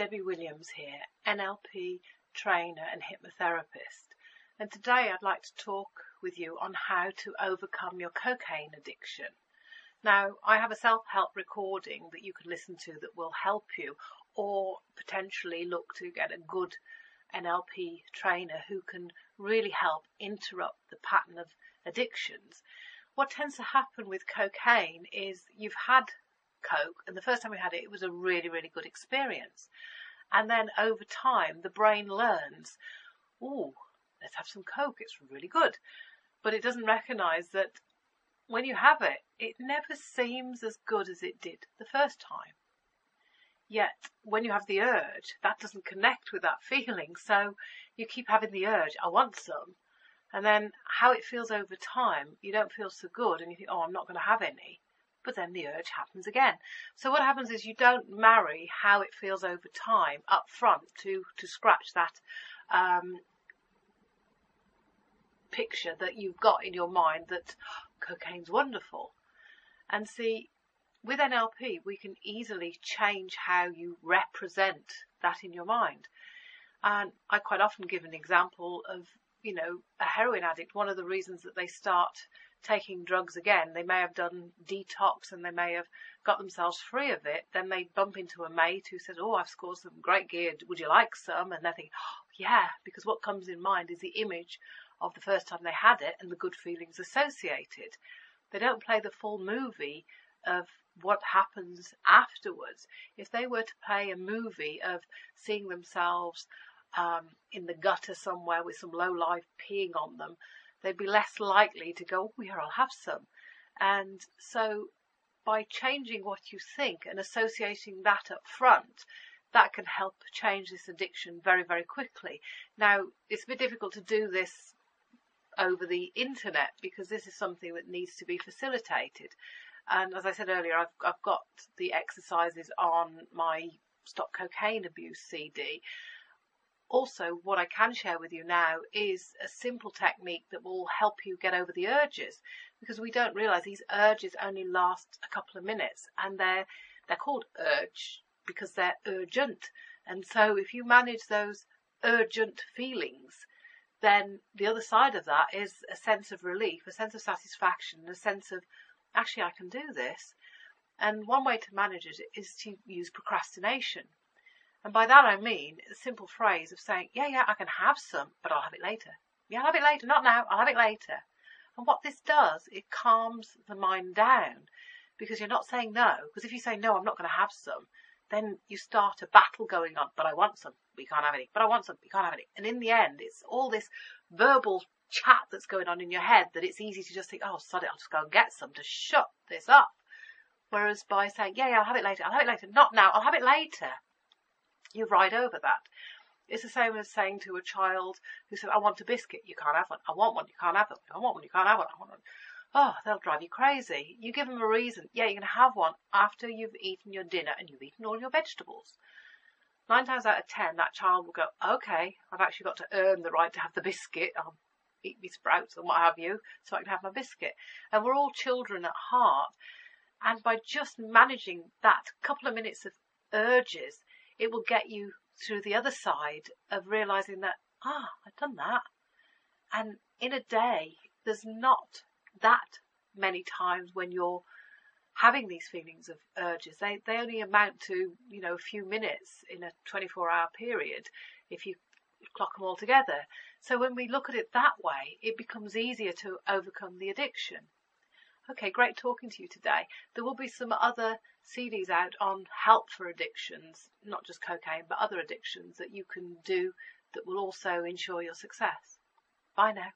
Debbie Williams here, NLP trainer and hypnotherapist. And today I'd like to talk with you on how to overcome your cocaine addiction. Now, I have a self-help recording that you can listen to that will help you, or potentially look to get a good NLP trainer who can really help interrupt the pattern of addictions. What tends to happen with cocaine is you've had Coke, and the first time you had it, it was a really, really good experience. And then over time, the brain learns, ooh, let's have some Coke, it's really good. But it doesn't recognize that when you have it, it never seems as good as it did the first time. Yet, when you have the urge, that doesn't connect with that feeling. So you keep having the urge, I want some. And then how it feels over time, you don't feel so good, and you think, oh, I'm not going to have any. But then the urge happens again. So what happens is you don't marry how it feels over time up front to scratch that picture that you've got in your mind that cocaine's wonderful. And see, with NLP, we can easily change how you represent that in your mind. And I quite often give an example of, a heroin addict. One of the reasons that they start taking drugs again, they may have done detox and they may have got themselves free of it. Then they bump into a mate who says, oh, I've scored some great gear, would you like some? And they think, oh, yeah, because what comes in mind is the image of the first time they had it and the good feelings associated. They don't play the full movie of what happens afterwards. If they were to play a movie of seeing themselves in the gutter somewhere with some low life peeing on them, they'd be less likely to go, oh yeah, I'll have some. And so by changing what you think and associating that up front, that can help change this addiction very, very quickly. Now, it's a bit difficult to do this over the internet because this is something that needs to be facilitated. And as I said earlier, I've got the exercises on my Stop Cocaine Abuse CD. Also, what I can share with you now is a simple technique that will help you get over the urges, because we don't realize these urges only last a couple of minutes, and they're called urge because they're urgent. And so if you manage those urgent feelings, then the other side of that is a sense of relief, a sense of satisfaction, a sense of, actually, I can do this. And one way to manage it is to use procrastination. And by that I mean a simple phrase of saying, yeah, I can have some, but I'll have it later. Yeah, I'll have it later. Not now, I'll have it later. And what this does, it calms the mind down, because you're not saying no. Because if you say, no, I'm not going to have some, then you start a battle going on. But I want some, but you can't have any. But I want some, but you can't have any. And in the end, it's all this verbal chat that's going on in your head that it's easy to just think, oh, sod it, I'll just go and get some to shut this up. Whereas by saying, yeah, I'll have it later, not now, I'll have it later, you ride over that. It's the same as saying to a child who said, I want a biscuit, you can't have one. I want one, you can't have one. I want one, you can't have one. I want one. Oh, they'll drive you crazy. You give them a reason. Yeah, you can have one after you've eaten your dinner and you've eaten all your vegetables. 9 times out of 10, that child will go, okay, I've actually got to earn the right to have the biscuit. I'll eat me sprouts and what have you, so I can have my biscuit. And we're all children at heart. And by just managing that couple of minutes of urges, it will get you through the other side of realizing that, I've done that. And in a day, there's not that many times when you're having these feelings of urges. They only amount to, a few minutes in a 24-hour period if you clock them all together. So when we look at it that way, it becomes easier to overcome the addiction. Okay, great talking to you today. There will be some other CDs out on help for addictions, not just cocaine, but other addictions that you can do that will also ensure your success. Bye now.